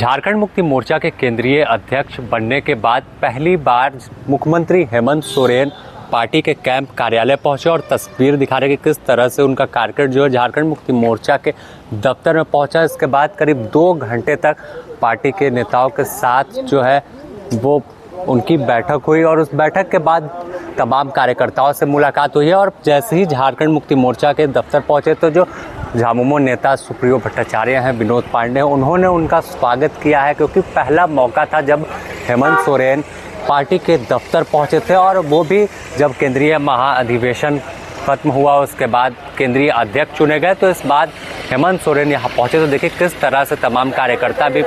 झारखंड मुक्ति मोर्चा के केंद्रीय अध्यक्ष बनने के बाद पहली बार मुख्यमंत्री हेमंत सोरेन पार्टी के कैंप कार्यालय पहुंचे और तस्वीर दिखा रहे कि किस तरह से उनका कार्यकर्ता जो है झारखंड मुक्ति मोर्चा के दफ्तर में पहुंचा। इसके बाद करीब 2 घंटे तक पार्टी के नेताओं के साथ जो है वो उनकी बैठक हुई और उस बैठक के बाद तमाम कार्यकर्ताओं से मुलाकात हुई है। और जैसे ही झारखंड मुक्ति मोर्चा के दफ्तर पहुंचे तो जो झामुमो नेता सुप्रियो भट्टाचार्य हैं, विनोद पांडे, उन्होंने उनका स्वागत किया है, क्योंकि पहला मौका था जब हेमंत सोरेन पार्टी के दफ्तर पहुंचे थे और वो भी जब केंद्रीय महाअधिवेशन खत्म हुआ उसके बाद केंद्रीय अध्यक्ष चुने गए। तो इस बार हेमंत सोरेन यहाँ पहुंचे तो देखिए किस तरह से तमाम कार्यकर्ता भी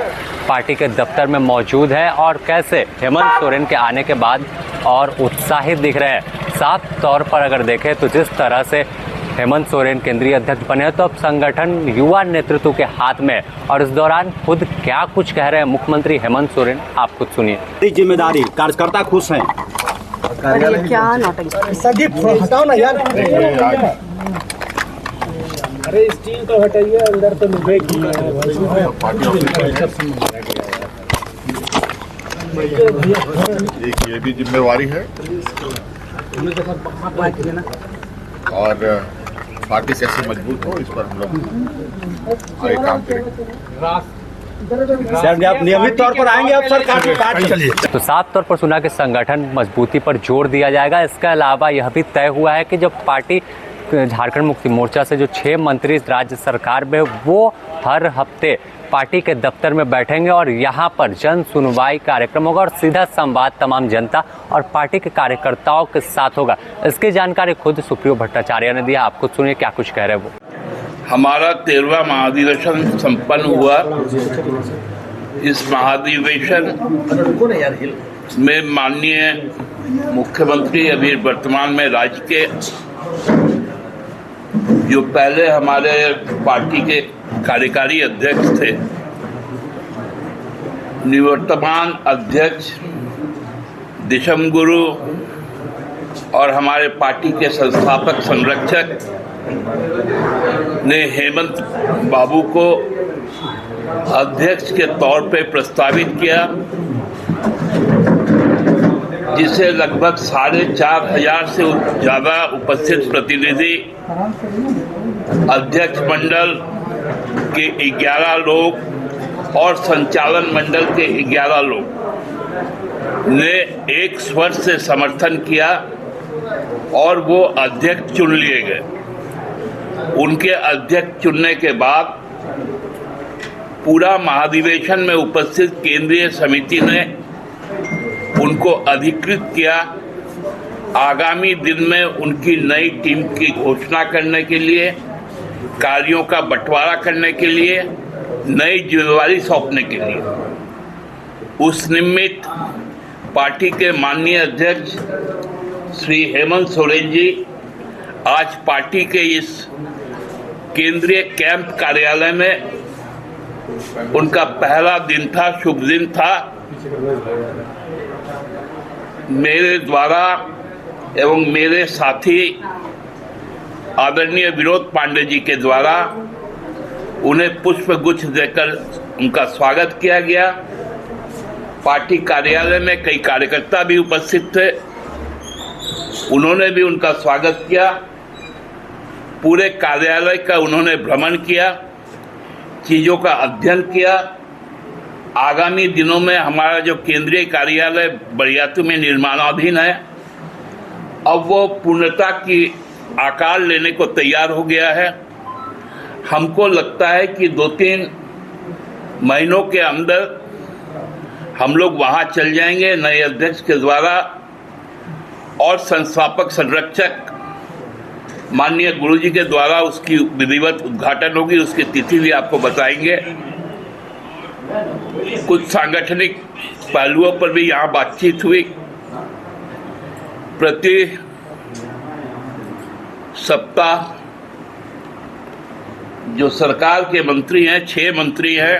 पार्टी के दफ्तर में मौजूद हैं और कैसे हेमंत सोरेन के आने के बाद और उत्साहित दिख रहे हैं। साफ तौर पर अगर देखें तो जिस तरह से हेमंत सोरेन केंद्रीय अध्यक्ष बने हैं तो अब संगठन युवा नेतृत्व के हाथ में। और इस दौरान खुद क्या कुछ कह रहे हैं मुख्यमंत्री हेमंत सोरेन, आप खुद सुनिए। जिम्मेदारी, कार्यकर्ता खुश हैं। क्या नौटंकी सभी हटाओ ना यार। अरे स्टील तो हटाइए, अंदर तो एक ये भी जिम्मेवारी है और पार्टी कैसे मजबूत हो इस पर हम लोग आगे काम करेंगे। सर आप नियमित तौर पर आएंगे अब सरकार चलिए। तो साफ तौर पर सुना कि संगठन मजबूती पर जोर दिया जाएगा। इसके अलावा यह भी तय हुआ है कि जब पार्टी झारखंड मुक्ति मोर्चा से जो 6 मंत्री राज्य सरकार में वो हर हफ्ते पार्टी के दफ्तर में बैठेंगे और यहाँ पर जन सुनवाई कार्यक्रम होगा और सीधा संवाद तमाम जनता और पार्टी के कार्यकर्ताओं के साथ होगा। इसकी जानकारी खुद सुप्रियो भट्टाचार्य ने दिया। आप खुद सुनिए क्या कुछ कह रहे हैं वो। हमारा 13वां महाधिवेशन संपन्न हुआ। इस महाधिवेशन में माननीय मुख्यमंत्री अभी वर्तमान में राज्य के जो पहले हमारे पार्टी के कार्यकारी अध्यक्ष थे, निवर्तमान अध्यक्ष दिशम गुरु और हमारे पार्टी के संस्थापक संरक्षक ने हेमंत बाबू को अध्यक्ष के तौर पे प्रस्तावित किया, जिसे लगभग 4,500 से ज़्यादा उपस्थित प्रतिनिधि, अध्यक्ष मंडल के 11 लोग और संचालन मंडल के 11 लोग ने एक स्वर से समर्थन किया और वो अध्यक्ष चुन लिए गए। उनके अध्यक्ष चुनने के बाद पूरा महाधिवेशन में उपस्थित केंद्रीय समिति ने उनको अधिकृत किया आगामी दिन में उनकी नई टीम की घोषणा करने के लिए, कार्यों का बंटवारा करने के लिए, नई जिम्मेदारी सौंपने के लिए। उस निमित्त पार्टी के माननीय अध्यक्ष श्री हेमंत सोरेन जी आज पार्टी के इस केंद्रीय कैंप कार्यालय में उनका पहला दिन था, शुभ दिन था। मेरे द्वारा एवं मेरे साथी आदरणीय विनोद पांडे जी के द्वारा उन्हें पुष्प गुच्छ देकर उनका स्वागत किया गया। पार्टी कार्यालय में कई कार्यकर्ता भी उपस्थित थे, उन्होंने भी उनका स्वागत किया। पूरे कार्यालय का उन्होंने भ्रमण किया, चीज़ों का अध्ययन किया। आगामी दिनों में हमारा जो केंद्रीय कार्यालय बरियातू में निर्माणाधीन है, अब वो पूर्णता की आकार लेने को तैयार हो गया है। हमको लगता है कि 2-3 महीनों के अंदर हम लोग वहाँ चल जाएंगे नए अध्यक्ष के द्वारा और संस्थापक संरक्षक माननीय गुरुजी के द्वारा उसकी विधिवत उद्घाटन होगी। उसकी तिथि भी आपको बताएंगे। कुछ सांगठनिक पहलुओं पर भी यहाँ बातचीत हुई। प्रति सप्ताह जो सरकार के मंत्री हैं, 6 मंत्री हैं,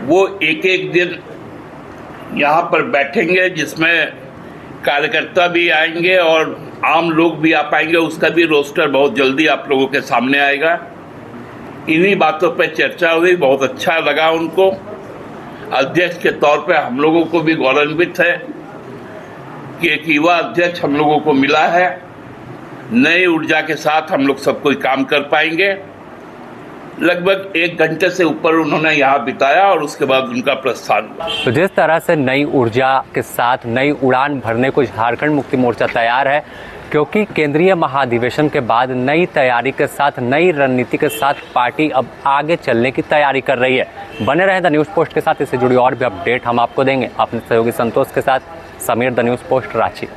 वो एक दिन यहाँ पर बैठेंगे, जिसमें कार्यकर्ता भी आएंगे और आम लोग भी आ पाएंगे। उसका भी रोस्टर बहुत जल्दी आप लोगों के सामने आएगा। इन्हीं बातों पे चर्चा हुई, बहुत अच्छा लगा उनको। अध्यक्ष के तौर पे हम लोगों को भी गौरवान्वित है कि एक युवा अध्यक्ष हम लोगों को मिला है। नई ऊर्जा के साथ हम लोग सब कोई काम कर पाएंगे। लगभग 1 घंटे से ऊपर उन्होंने यहाँ बिताया और उसके बाद उनका प्रस्थान हुआ। तो जिस तरह से नई ऊर्जा के साथ नई उड़ान भरने को झारखंड मुक्ति मोर्चा तैयार है, क्योंकि केंद्रीय महाधिवेशन के बाद नई तैयारी के साथ नई रणनीति के साथ पार्टी अब आगे चलने की तैयारी कर रही है। बने रहें द न्यूज़ पोस्ट के साथ, इससे जुड़ी और भी अपडेट हम आपको देंगे। अपने सहयोगी संतोष के साथ Sameer, the news post, Ranchi.